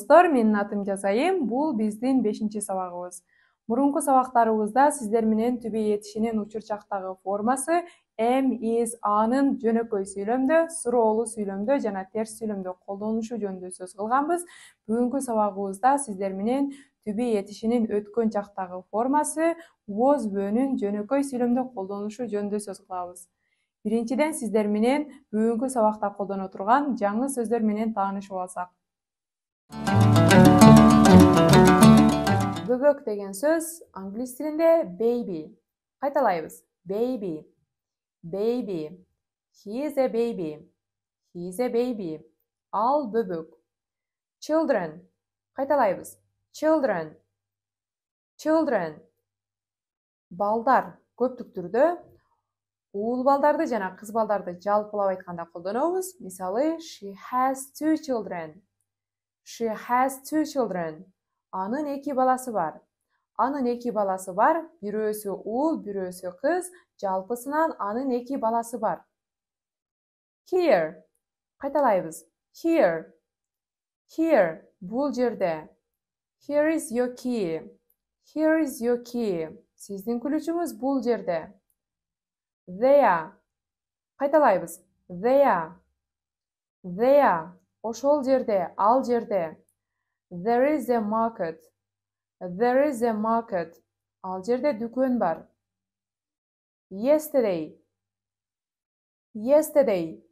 достор, менин атым Жазайым. Бул биздин 5-сабагыбыз. Мурунку сабактарыбызда сиздер менен to be этишинин учурчактагы формасы am, is, anын жөнөкөй сүйлөмдө, суроолуу сүйлөмдө жана терс сүйлөмдө колдонулушу жөнүндө сөз кылганбыз. Бүгүнкү сабагыбызда сиздер менен to be этишинин өткөн чактагы формасы was бөөнүн жөнөкөй сүйлөмдө колдонулушу жөнүндө сөз кылабыз. Биринчиден сиздер менен бүгүнкү сабакта колдоно турган жаңы сөздөр менен таанышып алсак. Бөбөк деген сөз англис тилинде baby. Кайталайбыз. Baby. Baby. He is a baby. He is a baby. Ал бөбөк. Children. Кайталайбыз. Children. Children. Балдар. Көптүк түрдө уул балдарды жана кыз балдарды жалпылап айтканда колдонобуз. Мисалы, she has 2 children. She has 2 children. Анын 2 баласы бар. Анын 2 баласы бар. Бирөөсү уул, бирөөсү кыз. Жалпысынан анын 2 баласы бар. Here. Кайталайбыз. Here. Here. Бул жерде. Here is your key. Here is your key. Сиздин күлүчүңүз бул жерде. There. Кайталайбыз. There. There. Ошол жерде, ал жерде. There is a market. There is a market. Ал жерде дүкөн бар. Yesterday. Yesterday.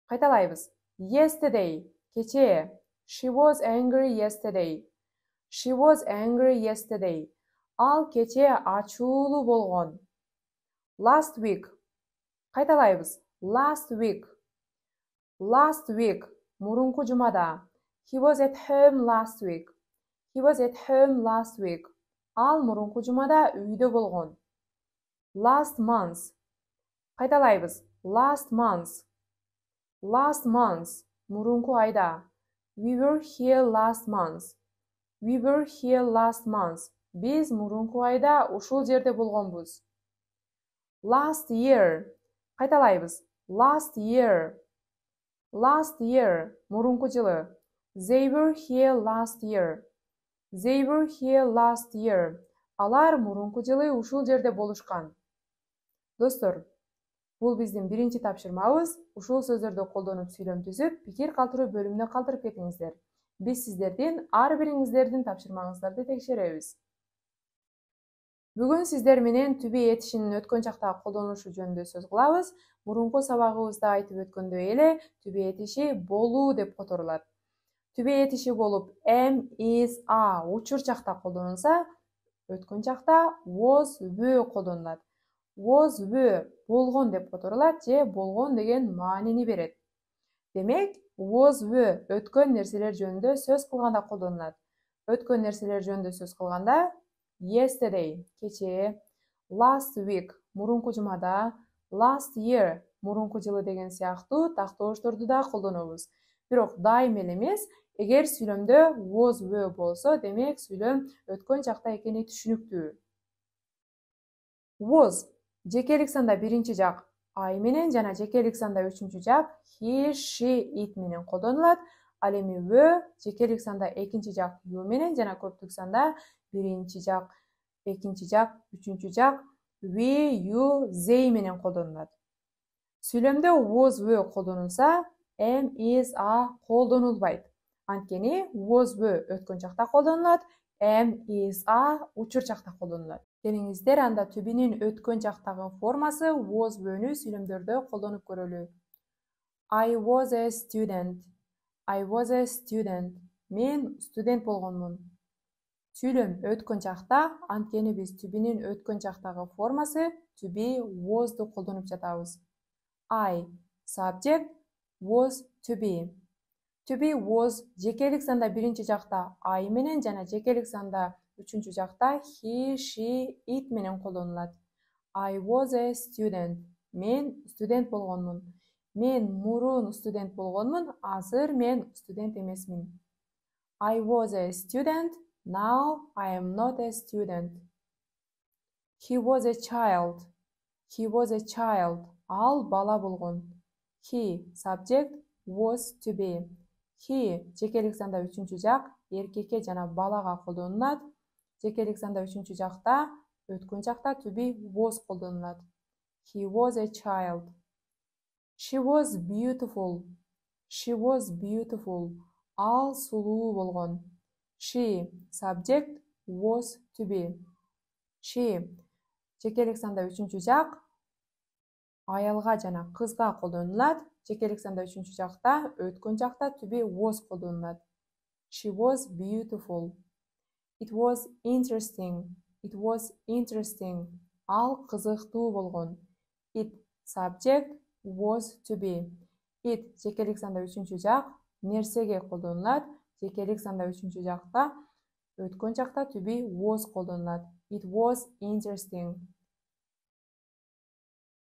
Кайталайбыз. Yesterday. Кечээ. She was angry yesterday. She was angry yesterday. Ал кечээ ачуулуу болгон. Last week. Кайталайбыз. Last week. Last week. Мурунку жумада. He was at home last week. He was at home last week. Ал мурунку жумада үйдө болгон. Last month. Кайталайбыз. Last month. Last month. Мурунку айда. We were here last month. We were here last month. Биз мурунку айда ушул жерде болгонбуз. Last year. Кайталайбыз. Last year. Last year. Мурунку жылы. They were here last year. They were here last year. Алар мурунку жылы ушул жерде болушкан. Достор, бул биздин биринчи тапшырмабыз. Ушул сөздөрдү колдонуп сүйлөм түзүп, пикир калтыруу бөлүмүнө калтырып кетиңиздер. Биз сиздердин ар бириңиздердин тапшырмаңыздарды текшеребиз. Бүгүн сиздер менен to be этишинин өткөн чактагы колдонулушу жөнүндө сөз кылабыз. Мурунку сабагыбызда айтып өткөндөй эле, to be этиши болуу деп которулат. To be этиши болуп am, is, are учур чакта колдонулса, өткөн чакта was, were колдонулат. Was, were болгон деп которулат же болгон деген маанини берет. Демек, was, were өткөн нерселер жөнүндө сөз кылганда колдонулат. Өткөн нерселер жөнүндө сөз кылганда yesterday, кечээ, last week, мурунку жумада, last year, мурунку жылы деген сыяктуу тактоошторду да колдонобуз. Бирок дайым эле эмес, эгер сүйлөмдө was, were болсо, демек сүйлөм өткөн чакта экени түшүнүктүү. Was жекелик санда биринчи жак I менен жана жекелик санда үчүнчү жак he, she, it менен колдонулат. Ал эми were жекелик санда экинчи жак you менен жана көптүк санда биринчи жак, экинчи жак, үчүнчү жак we, you, they менен колдонулат. Сүйлөмдө was, were колдонулса, am, is, are колдонулбайт. Анткени was, were өткөн чакта колдонулат, am, is, are учур чакта колдонулат. Келиңиздер анда to be'нин өткөн чактагы формасы was, we'нү сүйлөмдөрдө колдонуп көрөлү. I was a student. I was a student. Мен студент болгонмун. Сүйлөм өткөн чакта, анткени биз to be'нин өткөн чактагы формасы to be was'ду колдонуп жатабыз. I subject was to be. To be was жекелик санда биринчи жакта I менен жана жекелик санда үчүнчү жакта he, she, it менен колдонулат. I was a student. Мен студент болгонмун. Мен мурун студент болгонмун, азыр мен студент эмесмин. I was a student. Now I am not a student. He was a child. He was a child. Ал бала болгон. He subject was to be. He жекелик санда үчүнчү жак эркекке жана балага колдонулат. Жекелик санда үчүнчү жакта өткөн жакта to be was колдонулат. He was a child. She was beautiful. She was beautiful. Ал сулуу болгон. She subject was to be. She жекелик санда үчүнчү жак аялга жана кызга колдонулат. Жекелик санда үчүнчү жакта өткөн жакта to be was колдонулат. She was beautiful. It was interesting. It was interesting. Ал кызыктуу болгон. It subject was to be. It жекелик санда үчүнчү жак нерсеге колдонулат. Жекелик санда үчүнчү жакта өткөн жакта to be was колдонулат. It was interesting.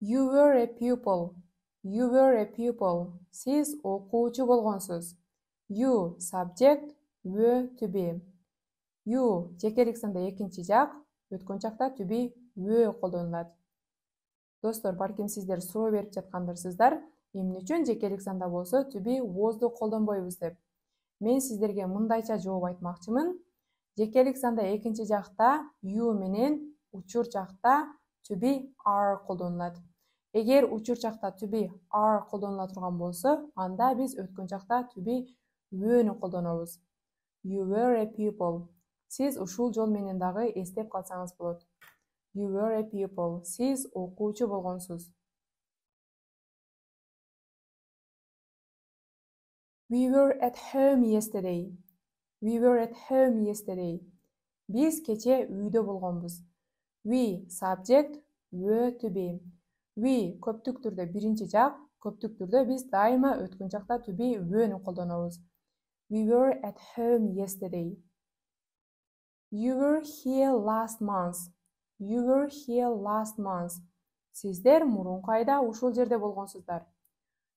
You were a pupil. You were a pupil. Siz окуучу болгонсуз. You subject were to be. You жекелик санда экинчи жак өткөн жакта to be were колдонулат. Достор, балким сиздер суроо берип жаткандырсыздар, эмне үчүн жекелик санда болсо to be was'ду колдонбойбуз деп. Мен сиздерге мындайча жооп айтмакчымын. Жекелик санда экинчи жакта you менен учур жакта to be are колдонулат. Эгер учур жакта to be are колдонула турган болсо, анда биз өткөн жакта to be were'ну колдонобуз. You were a pupil. Сиз ушул жол менен дагы эстеп калсаңыз болот. You were a pupil. Siz окуучу болгонсуз. We were at home yesterday. We were at home yesterday. Биз кече үйдө болгонбуз. We subject were to be. We көптүк түрдө биринчи жак, көптүк түрдө биз дайыма өткөн жакта to be were'ну колдонобуз. We were at home yesterday. You were here last month. You were here last month. Сиздер мурунку айда ушул жерде болгонсуздар.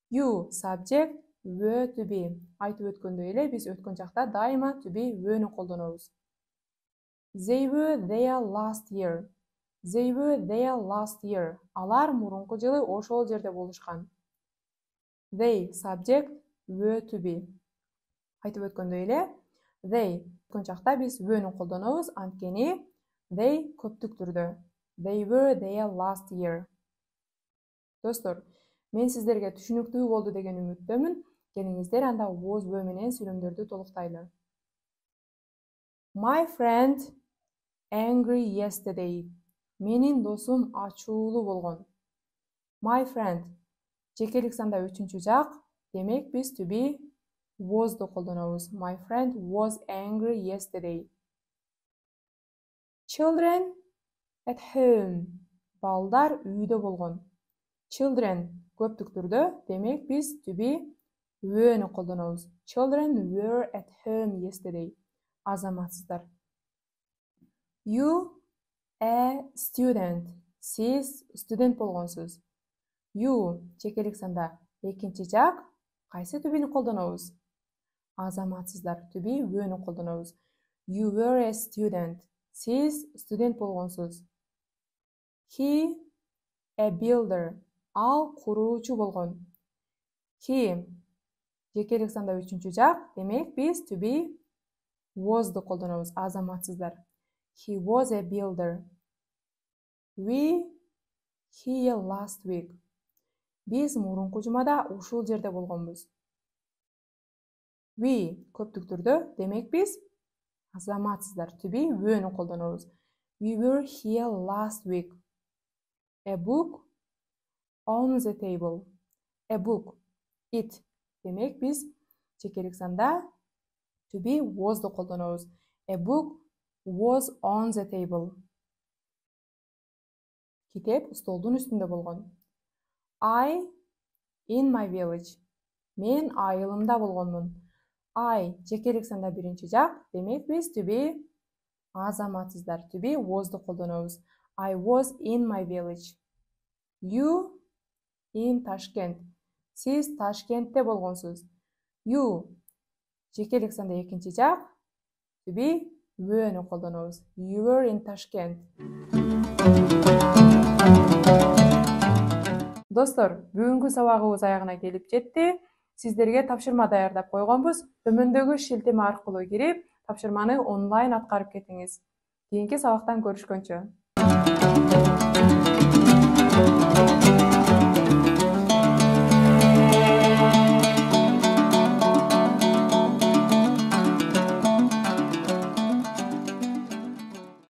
You subject were to be. Айтып өткөндөй эле биз өткөн жакта дайыма to be were'ну колдонобуз. They were there last year. They were there last year. Алар мурунку жылы ошол жерде болушкан. They subject were to be. Айтып өткөндөй эле they өткөн жакта биз were'ну колдонобуз, анткени they көптүк түрдө. They were there last year. Достор, мен сиздерге түшүнүктүү болду деген үмүттөмүн. Келиңиздер анда was were менен сүйлөмдөрдү толуктайлы. My friend angry yesterday. Менин досум ачуулуу болгон. My friend жекелик санда үчүнчү жак, демек биз to be was'ду колдонобуз. My friend was angry yesterday. Children at home. Балдар үйдө болгон. Children көптүк түрдө, демек биз to be were'ну колдонобуз. Children were at home yesterday. Азаматсыздар. You a student. Сиз студент болгонсуз. You жекелик санда экинчи жак, кайсы to be'ни колдонобуз? Азаматсыздар. To be were'ну колдонобуз. You were a student. Сиз студент болгонсуз. He a builder. Ал куруучу болгон. He жекелик санда үчүнчү жак, демек биз to be was'ду колдонобуз. Азаматсыздар. He was a builder. We here last week. Биз мурунку жумада ушул жерде болгонбуз. We көптүк түрдө, демек биз азаматсыздар to be were'ну колдонобуз. We were here last week. A book on the table. A book. It. Демек биз жекелик санда to be was'ду колдонобуз. A book was on the table. Китеп столдун үстүндө болгон. I in my village. Мен айылымда болгонмун. I жекелик санда биринчи жак, демек биз to be азаматсыздар to be was'ду колдонобуз. I was in my village. You in Tashkent. Сиз Ташкентте болгонсуз. You жекелик санда экинчи жак, to be were'ну колдонобуз. You were in Tashkent. Достор, бүгүнкү сабагыбыз аягына келип жетти. Сиздерге тапшырма даярдап койгонбуз. Төмөндөгү шилтеме аркылуу кирип, тапшырманы онлайн аткарып кетиңиз. Кийинки сабактан көрүшкөнчө.